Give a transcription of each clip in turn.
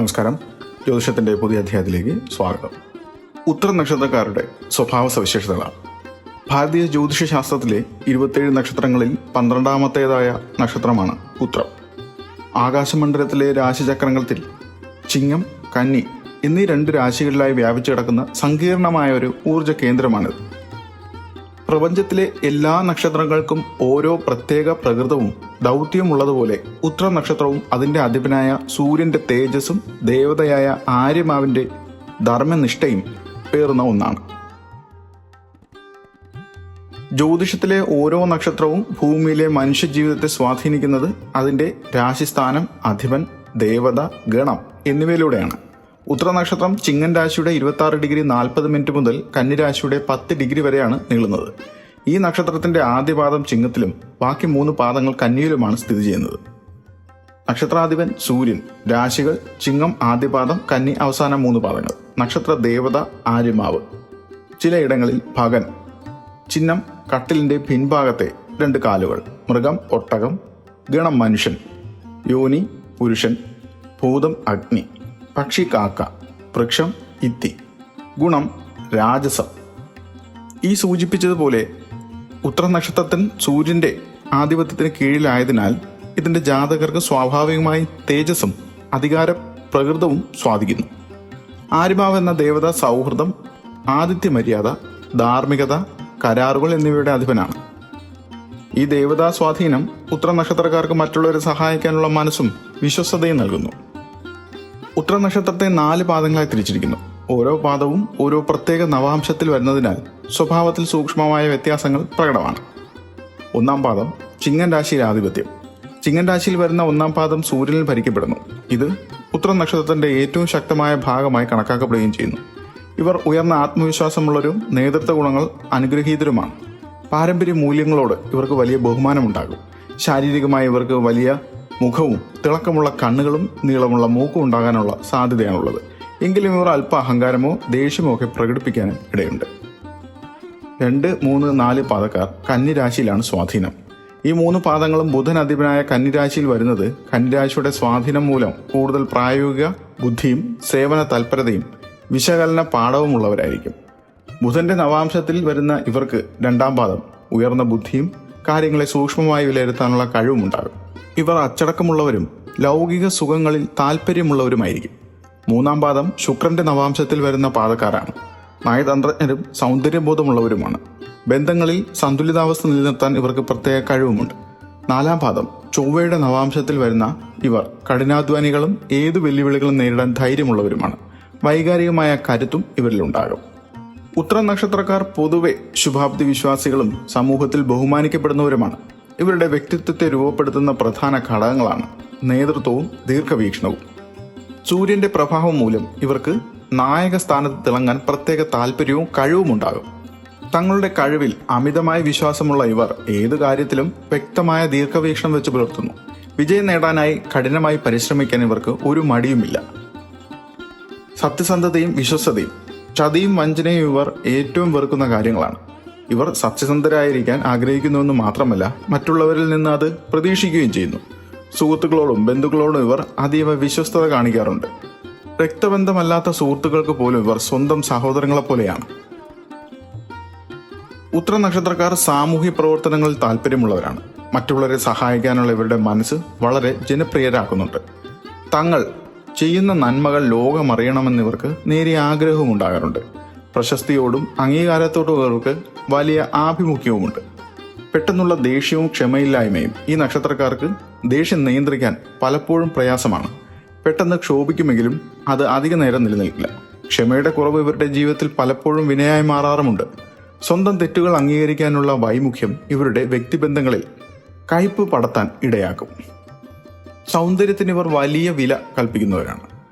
നമസ്കാരം. ജ്യോതിഷത്തിൻ്റെ പുതിയ അധ്യായത്തിലേക്ക് സ്വാഗതം. ഉത്തര നക്ഷത്രക്കാരുടെ സ്വഭാവ സവിശേഷതകളാണ്. ഭാരതീയ ജ്യോതിഷ ശാസ്ത്രത്തിലെ 27 നക്ഷത്രങ്ങളിൽ 12ാമത്തേതായ നക്ഷത്രമാണ് ഉത്രം. ആകാശമണ്ഡലത്തിലെ രാശിചക്രങ്ങളിൽ ചിങ്ങം, കന്നി എന്നീ 2 രാശികളിലായി വ്യാപിച്ചു കിടക്കുന്ന സങ്കീർണമായ ഒരു ഊർജ്ജ കേന്ദ്രമാണിത്. പ്രപഞ്ചത്തിലെ എല്ലാ നക്ഷത്രങ്ങൾക്കും ഓരോ പ്രത്യേക പ്രകൃതവും ദൗത്യവും ഉള്ളതുപോലെ ഉത്ര നക്ഷത്രവും അതിൻ്റെ അധിപനായ സൂര്യൻ്റെ തേജസ്സും ദേവതയായ ആര്യമാവിൻ്റെ ധർമ്മനിഷ്ഠയും പേറുന്ന ഒന്നാണ്. ജ്യോതിഷത്തിലെ ഓരോ നക്ഷത്രവും ഭൂമിയിലെ മനുഷ്യജീവിതത്തെ സ്വാധീനിക്കുന്നത് അതിൻ്റെ രാശിസ്ഥാനം, അധിപൻ, ദേവത, ഗണം എന്നിവയിലൂടെയാണ്. ഉത്ര നക്ഷത്രം ചിങ്ങൻ രാശിയുടെ 26 ഡിഗ്രി 40 മിനിറ്റ് മുതൽ കന്നിരാശിയുടെ 10 ഡിഗ്രി വരെയാണ് നീളുന്നത്. ഈ നക്ഷത്രത്തിന്റെ ആദ്യ പാദം ചിങ്ങത്തിലും ബാക്കി 3 പാദങ്ങൾ കന്നിയിലുമാണ് സ്ഥിതി ചെയ്യുന്നത്. നക്ഷത്രാധിപൻ സൂര്യൻ. രാശികൾ ചിങ്ങം ആദ്യ പാദം, കന്നി അവസാന 3 പാദങ്ങൾ. നക്ഷത്ര ദേവത ആര്യമാവ്. ചിലയിടങ്ങളിൽ ഭഗൻ. ചിഹ്നം കട്ടിലിന്റെ പിൻഭാഗത്തെ 2 കാലുകൾ. മൃഗം ഒട്ടകം. ഗണം മനുഷ്യൻ. യോനി പുരുഷൻ. ഭൂതം അഗ്നി. പക്ഷി കാക്ക. വൃക്ഷം ഇത്തി. ഗുണം രാജസം. ഈ സൂചിപ്പിച്ചതുപോലെ ഉത്തര നക്ഷത്രത്തിൽ സൂര്യന്റെ ആധിപത്യത്തിന് കീഴിലായതിനാൽ ഇതിന്റെ ജാതകർക്ക് സ്വാഭാവികമായി തേജസ്സും അധികാര പ്രകൃതവും സ്വാധീനിക്കുന്നു. ആര്യമാവ് എന്ന ദേവത സൗഹൃദം, ആതിഥ്യ മര്യാദ, ധാർമ്മികത, കരാറുകൾ എന്നിവയുടെ അധിപനാണ്. ഈ ദേവതാ സ്വാധീനം ഉത്തര നക്ഷത്രക്കാർക്ക് മറ്റുള്ളവരെ സഹായിക്കാനുള്ള മനസ്സും വിശ്വസ്തതയും നൽകുന്നു. ഉത്തര നക്ഷത്രത്തെ 4 പാദങ്ങളായി തിരിച്ചിരിക്കുന്നു. ഓരോ പാദവും ഓരോ പ്രത്യേക നവാംശത്തിൽ വരുന്നതിനാൽ സ്വഭാവത്തിൽ സൂക്ഷ്മമായ വ്യത്യാസങ്ങൾ പ്രകടമാണ്. 1-ാം പാദം ചിങ്ങൻ രാശിയിലെ ആധിപത്യം. ചിങ്ങൻ രാശിയിൽ വരുന്ന 1-ാം പാദം സൂര്യനിൽ ഭരിക്കപ്പെടുന്നു. ഇത് ഉത്തര നക്ഷത്രത്തിന്റെ ഏറ്റവും ശക്തമായ ഭാഗമായി കണക്കാക്കപ്പെടുകയും ചെയ്യുന്നു. ഇവർ ഉയർന്ന ആത്മവിശ്വാസമുള്ളവരും നേതൃത്വ ഗുണങ്ങൾ അനുഗ്രഹീതരുമാണ്. പാരമ്പര്യ മൂല്യങ്ങളോട് ഇവർക്ക് വലിയ ബഹുമാനമുണ്ടാകും. ശാരീരികമായി ഇവർക്ക് വലിയ മുഖവും തിളക്കമുള്ള കണ്ണുകളും നീളമുള്ള മൂക്കും ഉണ്ടാകാനുള്ള സാധ്യതയാണുള്ളത്. എങ്കിലും ഇവർ അല്പ അഹങ്കാരമോ ദേഷ്യമോ ഒക്കെ പ്രകടിപ്പിക്കാനും ഇടയുണ്ട്. 2, 3, 4 പാദക്കാർ കന്നിരാശിയിലാണ് സ്വാധീനം. ഈ 3 പാദങ്ങളും ബുധൻ അധിപനായ കന്നിരാശിയിൽ വരുന്നത് കന്നിരാശിയുടെ സ്വാധീനം മൂലം കൂടുതൽ പ്രായോഗിക ബുദ്ധിയും സേവന തൽപരതയും വിശകലന പാഠവുമുള്ളവരായിരിക്കും. ബുധന്റെ നവാംശത്തിൽ വരുന്ന ഇവർക്ക് 2-ാം പാദം ഉയർന്ന ബുദ്ധിയും കാര്യങ്ങളെ സൂക്ഷ്മമായി വിലയിരുത്താനുള്ള കഴിവുമുണ്ടാകും. ഇവർ അച്ചടക്കമുള്ളവരും ലൗകിക സുഖങ്ങളിൽ താല്പര്യമുള്ളവരുമായിരിക്കും. 3-ാം പാദം ശുക്രന്റെ നവാംശത്തിൽ വരുന്ന പാദക്കാരാണ്. നയതന്ത്രജ്ഞരും സൗന്ദര്യബോധമുള്ളവരുമാണ്. ബന്ധങ്ങളിൽ സന്തുലിതാവസ്ഥ നിലനിർത്താൻ ഇവർക്ക് പ്രത്യേക കഴിവുമുണ്ട്. 4-ാം പാദം ചൊവ്വയുടെ നവാംശത്തിൽ വരുന്ന ഇവർ കഠിനാധ്വാനികളും ഏതു വെല്ലുവിളികളും നേരിടാൻ ധൈര്യമുള്ളവരുമാണ്. വൈകാരികമായ കരുത്തും ഇവരിലുണ്ടാകും. ഉത്തര നക്ഷത്രക്കാർ പൊതുവെ ശുഭാപ്തി വിശ്വാസികളും സമൂഹത്തിൽ ബഹുമാനിക്കപ്പെടുന്നവരുമാണ്. ഇവരുടെ വ്യക്തിത്വത്തെ രൂപപ്പെടുത്തുന്ന പ്രധാന ഘടകങ്ങളാണ് നേതൃത്വവും ദീർഘവീക്ഷണവും. സൂര്യന്റെ പ്രഭാവം മൂലം ഇവർക്ക് നായക സ്ഥാനത്ത് തിളങ്ങാൻ പ്രത്യേക താല്പര്യവും കഴിവുമുണ്ടാകും. തങ്ങളുടെ കഴിവിൽ അമിതമായ വിശ്വാസമുള്ള ഇവർ ഏതു കാര്യത്തിലും വ്യക്തമായ ദീർഘവീക്ഷണം വെച്ച് പുലർത്തുന്നു. വിജയം നേടാനായി കഠിനമായി പരിശ്രമിക്കാൻ ഇവർക്ക് ഒരു മടിയുമില്ല. സത്യസന്ധതയും വിശ്വസ്തതയും. ചതിയും വഞ്ചനയും ഇവർ ഏറ്റവും വെറുക്കുന്ന കാര്യങ്ങളാണ്. ഇവർ സത്യസന്ധരായിരിക്കാൻ ആഗ്രഹിക്കുന്നുവെന്ന് മാത്രമല്ല, മറ്റുള്ളവരിൽ നിന്ന് അത് പ്രതീക്ഷിക്കുകയും ചെയ്യുന്നു. സുഹൃത്തുക്കളോടും ബന്ധുക്കളോടും ഇവർ അതീവ വിശ്വസ്തത കാണിക്കാറുണ്ട്. രക്തബന്ധമല്ലാത്ത സുഹൃത്തുക്കൾക്ക് പോലും ഇവർ സ്വന്തം സഹോദരങ്ങളെ പോലെയാണ്. ഉത്തര നക്ഷത്രക്കാർ സാമൂഹ്യ പ്രവർത്തനങ്ങളിൽ താല്പര്യമുള്ളവരാണ്. മറ്റുള്ളവരെ സഹായിക്കാനുള്ള ഇവരുടെ മനസ്സ് വളരെ ജനപ്രിയരാക്കുന്നുണ്ട്. തങ്ങൾ ചെയ്യുന്ന നന്മകൾ ലോകമറിയണമെന്നിവർക്ക് നേരിയ ആഗ്രഹവും ഉണ്ടാകാറുണ്ട്. പ്രശസ്തിയോടും അംഗീകാരത്തോടും ഇവർക്ക് വലിയ ആഭിമുഖ്യവുമുണ്ട്. പെട്ടെന്നുള്ള ദേഷ്യവും ക്ഷമയില്ലായ്മയും ഈ നക്ഷത്രക്കാർക്ക് ദേഷ്യം നിയന്ത്രിക്കാൻ പലപ്പോഴും പ്രയാസമാണ്. പെട്ടെന്ന് ക്ഷോഭിക്കുമെങ്കിലും അത് അധിക നേരം നിലനിൽക്കില്ല. ക്ഷമയുടെ കുറവ് ഇവരുടെ ജീവിതത്തിൽ പലപ്പോഴും വിനയായി മാറാറുമുണ്ട്. സ്വന്തം തെറ്റുകൾ അംഗീകരിക്കാനുള്ള വൈമുഖ്യം ഇവരുടെ വ്യക്തിബന്ധങ്ങളിൽ കയ്പ് പടത്താൻ ഇടയാക്കും. സൗന്ദര്യത്തിന് ഇവർ വലിയ വില കൽപ്പിക്കുന്നവരാണ്.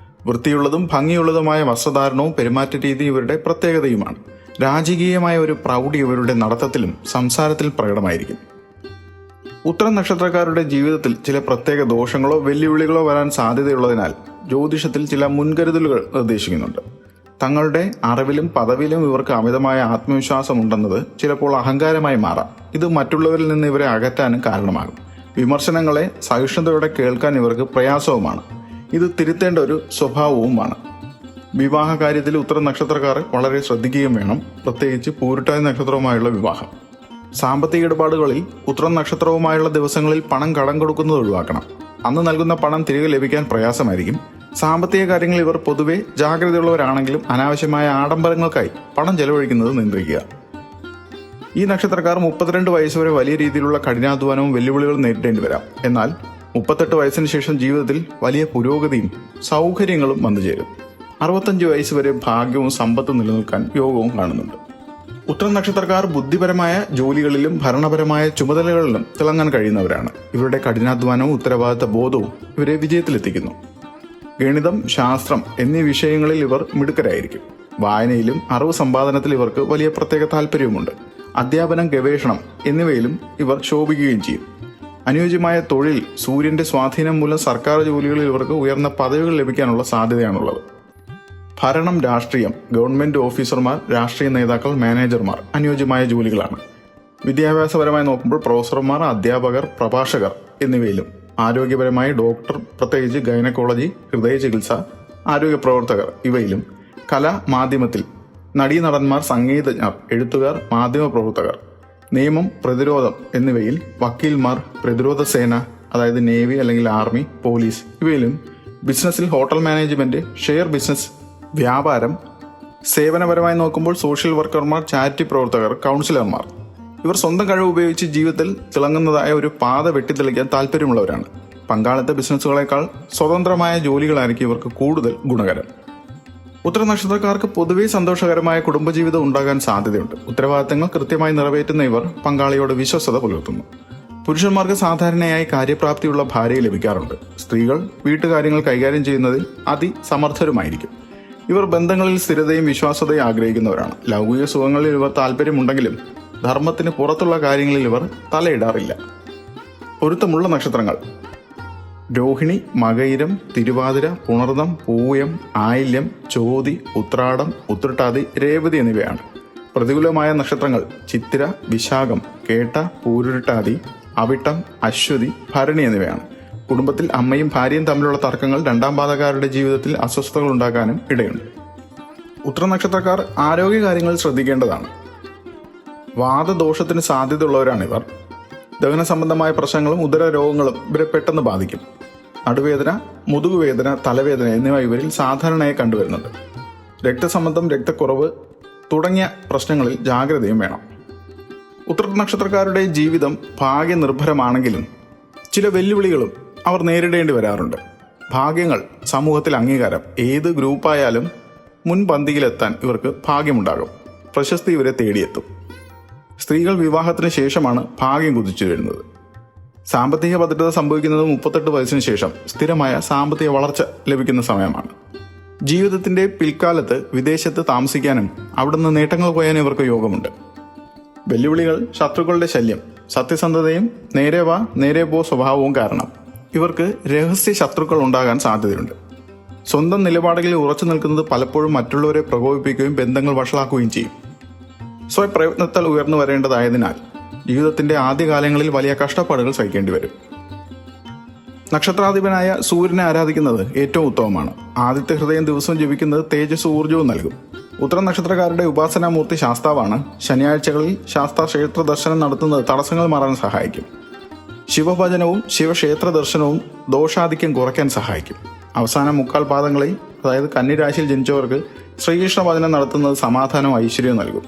വൃത്തിയുള്ളതും ഭംഗിയുള്ളതുമായ വസ്ത്രധാരണവും പെരുമാറ്റ രീതി ഇവരുടെ പ്രത്യേകതയുമാണ്. രാജകീയമായ ഒരു പ്രൗഢി ഇവരുടെ നടത്തത്തിലും സംസാരത്തിലും പ്രകടമായിരിക്കും. ഉത്തര നക്ഷത്രക്കാരുടെ ജീവിതത്തിൽ ചില പ്രത്യേക ദോഷങ്ങളോ വെല്ലുവിളികളോ വരാൻ സാധ്യതയുള്ളതിനാൽ ജ്യോതിഷത്തിൽ ചില മുൻകരുതലുകൾ നിർദ്ദേശിക്കുന്നുണ്ട്. തങ്ങളുടെ അറിവിലും പദവിയിലും ഇവർക്ക് അമിതമായ ആത്മവിശ്വാസമുണ്ടെന്നത് ചിലപ്പോൾ അഹങ്കാരമായി മാറാം. ഇത് മറ്റുള്ളവരിൽ നിന്ന് ഇവരെ അകറ്റാനും കാരണമാകും. വിമർശനങ്ങളെ സഹിഷ്ണുതയോടെ കേൾക്കാൻ ഇവർക്ക് പ്രയാസവുമാണ്. ഇത് തിരുത്തേണ്ട ഒരു സ്വഭാവവുമാണ്. വിവാഹ കാര്യത്തിൽ ഉത്തര നക്ഷത്രക്കാർ വളരെ ശ്രദ്ധിക്കുകയും വേണം, പ്രത്യേകിച്ച് പൂരുട്ടാതി നക്ഷത്രവുമായുള്ള വിവാഹം. സാമ്പത്തിക ഇടപാടുകളിൽ ഉത്തരം നക്ഷത്രവുമായുള്ള ദിവസങ്ങളിൽ പണം കടം കൊടുക്കുന്നത് ഒഴിവാക്കണം. അന്ന് നൽകുന്ന പണം തിരികെ ലഭിക്കാൻ പ്രയാസമായിരിക്കും. സാമ്പത്തിക കാര്യങ്ങളിൽ ഇവർ പൊതുവെ ജാഗ്രതയുള്ളവരാണെങ്കിലും അനാവശ്യമായ ആഡംബരങ്ങൾക്കായി പണം ചെലവഴിക്കുന്നത് നിയന്ത്രിക്കുക. ഈ നക്ഷത്രക്കാർ 32 വയസ്സ് വരെ വലിയ രീതിയിലുള്ള കഠിനാധ്വാനവും വെല്ലുവിളികളും നേരിടേണ്ടി വരാം. എന്നാൽ 38 വയസ്സിന് ശേഷം ജീവിതത്തിൽ വലിയ പുരോഗതിയും സൗകര്യങ്ങളും വന്നു ചേരും. 65 വയസ്സ് വരെ ഭാഗ്യവും സമ്പത്തും നിലനിൽക്കാൻ യോഗവും കാണുന്നുണ്ട്. ഉത്തര നക്ഷത്രക്കാർ ബുദ്ധിപരമായ ജോലികളിലും ഭരണപരമായ ചുമതലകളിലും തിളങ്ങാൻ കഴിയുന്നവരാണ്. ഇവരുടെ കഠിനാധ്വാനവും ഉത്തരവാദിത്ത ബോധവും ഇവരെ വിജയത്തിലെത്തിക്കുന്നു. ഗണിതം, ശാസ്ത്രം എന്നീ വിഷയങ്ങളിൽ ഇവർ മിടുക്കരായിരിക്കും. വായനയിലും അറിവ് സമ്പാദനത്തിൽ ഇവർക്ക് വലിയ പ്രത്യേക താല്പര്യവുമുണ്ട്. അധ്യാപനം, ഗവേഷണം എന്നിവയിലും ഇവർ ശോഭിക്കുകയും ചെയ്യും. അനുയോജ്യമായ തൊഴിൽ, സൂര്യന്റെ സ്വാധീനം മൂലം സർക്കാർ ജോലികളിൽ ഇവർക്ക് ഉയർന്ന പദവികൾ ലഭിക്കാനുള്ള സാധ്യതയാണുള്ളത്. ഭരണം, രാഷ്ട്രീയം, ഗവൺമെന്റ് ഓഫീസർമാർ, രാഷ്ട്രീയ നേതാക്കൾ, മാനേജർമാർ അനുയോജ്യമായ ജോലികളാണ്. വിദ്യാഭ്യാസപരമായി നോക്കുമ്പോൾ പ്രൊഫസർമാർ, അധ്യാപകർ, പ്രഭാഷകർ എന്നിവയിലും ആരോഗ്യപരമായി ഡോക്ടർ, പ്രത്യേകിച്ച് ഗൈനക്കോളജി, ഹൃദയ ചികിത്സ, ആരോഗ്യ പ്രവർത്തകർ ഇവയിലും, കല, മാധ്യമത്തിൽ നടീനടന്മാർ, സംഗീതജ്ഞർ, എഴുത്തുകാർ, മാധ്യമ പ്രവർത്തകർ, നിയമം, പ്രതിരോധം എന്നിവയിൽ വക്കീൽമാർ, പ്രതിരോധ സേന അതായത് നേവി അല്ലെങ്കിൽ ആർമി, പോലീസ് ഇവയിലും, ബിസിനസ്സിൽ ഹോട്ടൽ മാനേജ്മെന്റ്, ഷെയർ ബിസിനസ്, വ്യാപാരം, സേവനപരമായി നോക്കുമ്പോൾ സോഷ്യൽ വർക്കർമാർ, ചാരിറ്റി പ്രവർത്തകർ, കൗൺസിലർമാർ ഇവർ സ്വന്തം കഴിവ് ഉപയോഗിച്ച് ജീവിതത്തിൽ തിളങ്ങുന്നതായ ഒരു പാത വെട്ടിത്തെളിക്കാൻ താല്പര്യമുള്ളവരാണ്. പങ്കാളിത്ത ബിസിനസ്സുകളേക്കാൾ സ്വതന്ത്രമായ ജോലികളായിരിക്കും ഇവർക്ക് കൂടുതൽ ഗുണകരം. ഉത്തര നക്ഷത്രക്കാർക്ക് പൊതുവെ സന്തോഷകരമായ കുടുംബജീവിതം ഉണ്ടാകാൻ സാധ്യതയുണ്ട്. ഉത്തരവാദിത്തങ്ങൾ കൃത്യമായി നിറവേറ്റുന്ന ഇവർ പങ്കാളിയോട് വിശ്വസ്തത പുലർത്തുന്നു. പുരുഷന്മാർക്ക് സാധാരണയായി കാര്യപ്രാപ്തിയുള്ള ഭാര്യയെ ലഭിക്കാറുണ്ട്. സ്ത്രീകൾ വീട്ടുകാര്യങ്ങൾ കൈകാര്യം ചെയ്യുന്നതിൽ അതിസമർത്ഥരുമായിരിക്കും. ഇവർ ബന്ധങ്ങളിൽ സ്ഥിരതയും വിശ്വാസ്യതയും ആഗ്രഹിക്കുന്നവരാണ്. ലൗകിക സുഖങ്ങളിൽ ഇവർ താല്പര്യമുണ്ടെങ്കിലും ധർമ്മത്തിന് പുറത്തുള്ള കാര്യങ്ങളിൽ ഇവർ തലയിടാറില്ല. പൊരുത്തമുള്ള നക്ഷത്രങ്ങൾ: രോഹിണി, മകയിരം, തിരുവാതിര, പുണർദം, പൂയം, ആയില്യം, ചോതി, ഉത്രാടം, ഉത്രട്ടാതി, രേവതി എന്നിവയാണ്. പ്രതികൂലമായ നക്ഷത്രങ്ങൾ: ചിത്തിര, വിശാഖം, കേട്ട, പൂരുരുട്ടാതി, അവിട്ടം, അശ്വതി, ഭരണി എന്നിവയാണ്. കുടുംബത്തിൽ അമ്മയും ഭാര്യയും തമ്മിലുള്ള തർക്കങ്ങൾ രണ്ടാം പാദക്കാരുടെ ജീവിതത്തിൽ അസ്വസ്ഥതകൾ ഉണ്ടാക്കാനും ഇടയുണ്ട്. ഉത്തര നക്ഷത്രക്കാർ ആരോഗ്യകാര്യങ്ങളിൽ ശ്രദ്ധിക്കേണ്ടതാണ്. വാദദോഷത്തിന് സാധ്യതയുള്ളവരാണിവർ. ദഹന സംബന്ധമായ പ്രശ്നങ്ങളും ഉദര രോഗങ്ങളും ഇവരെ പെട്ടെന്ന് ബാധിക്കും. നടുവേദന, മുതുകുവേദന, തലവേദന എന്നിവ ഇവരിൽ സാധാരണയായി കണ്ടുവരുന്നുണ്ട്. രക്തസമ്മർദ്ദം, രക്തക്കുറവ് തുടങ്ങിയ പ്രശ്നങ്ങളിൽ ജാഗ്രതയും വേണം. ഉത്തര നക്ഷത്രക്കാരുടെ ജീവിതം ഭാഗ്യനിർഭരമാണെങ്കിലും ചില വെല്ലുവിളികളും അവർ നേരിടേണ്ടി വരാറുണ്ട്. ഭാഗ്യങ്ങൾ, സമൂഹത്തിൽ അംഗീകാരം, ഏത് ഗ്രൂപ്പായാലും മുൻപന്തിയിലെത്താൻ ഇവർക്ക് ഭാഗ്യമുണ്ടാകും. പ്രശസ്തി ഇവരെ തേടിയെത്തും. സ്ത്രീകൾ വിവാഹത്തിന് ശേഷമാണ് ഭാഗ്യം കുതിച്ചു വരുന്നത്. സാമ്പത്തിക ഭദ്രത സംഭവിക്കുന്നത് 38 വയസ്സിന് ശേഷം സ്ഥിരമായ സാമ്പത്തിക വളർച്ച ലഭിക്കുന്ന സമയമാണ്. ജീവിതത്തിന്റെ പിൽക്കാലത്ത് വിദേശത്ത് താമസിക്കാനും അവിടുന്ന് നേട്ടങ്ങൾ കൊയ്യാനും ഇവർക്ക് യോഗമുണ്ട്. വെല്ലുവിളികൾ: ശത്രുക്കളുടെ ശല്യം, സത്യസന്ധതയും നേരെ വാ നേരെ പോ സ്വഭാവവും കാരണം ഇവർക്ക് രഹസ്യ ശത്രുക്കൾ ഉണ്ടാകാൻ സാധ്യതയുണ്ട്. സ്വന്തം നിലപാടുകളിൽ ഉറച്ചു നിൽക്കുന്നത് പലപ്പോഴും മറ്റുള്ളവരെ പ്രകോപിപ്പിക്കുകയും ബന്ധങ്ങൾ വഷളാക്കുകയും ചെയ്യും. സ്വയപ്രയത്നത്താൽ ഉയർന്നു വരേണ്ടതായതിനാൽ ജീവിതത്തിന്റെ ആദ്യകാലങ്ങളിൽ വലിയ കഷ്ടപ്പാടുകൾ സഹിക്കേണ്ടി വരും. നക്ഷത്രാധിപനായ സൂര്യനെ ആരാധിക്കുന്നത് ഏറ്റവും ഉത്തമമാണ്. ആദിത്യ ഹൃദയം ദിവസവും ജപിക്കുന്നത് തേജസ് ഊർജവും നൽകും. ഉത്തര നക്ഷത്രക്കാരുടെ ഉപാസനാമൂർത്തി ശാസ്താവാണ്. ശനിയാഴ്ചകളിൽ ശാസ്താ ക്ഷേത്ര ദർശനം നടത്തുന്നത് തടസ്സങ്ങൾ മാറാൻ സഹായിക്കും. ശിവഭജനവും ശിവക്ഷേത്ര ദർശനവും ദോഷാധിക്യം കുറയ്ക്കാൻ സഹായിക്കും. അവസാന 3/4 പാദങ്ങളിൽ, അതായത് കന്നിരാശിയിൽ ജനിച്ചവർക്ക് ശ്രീകൃഷ്ണ ഭജനം നടത്തുന്നത് സമാധാനവും ഐശ്വര്യവും നൽകും.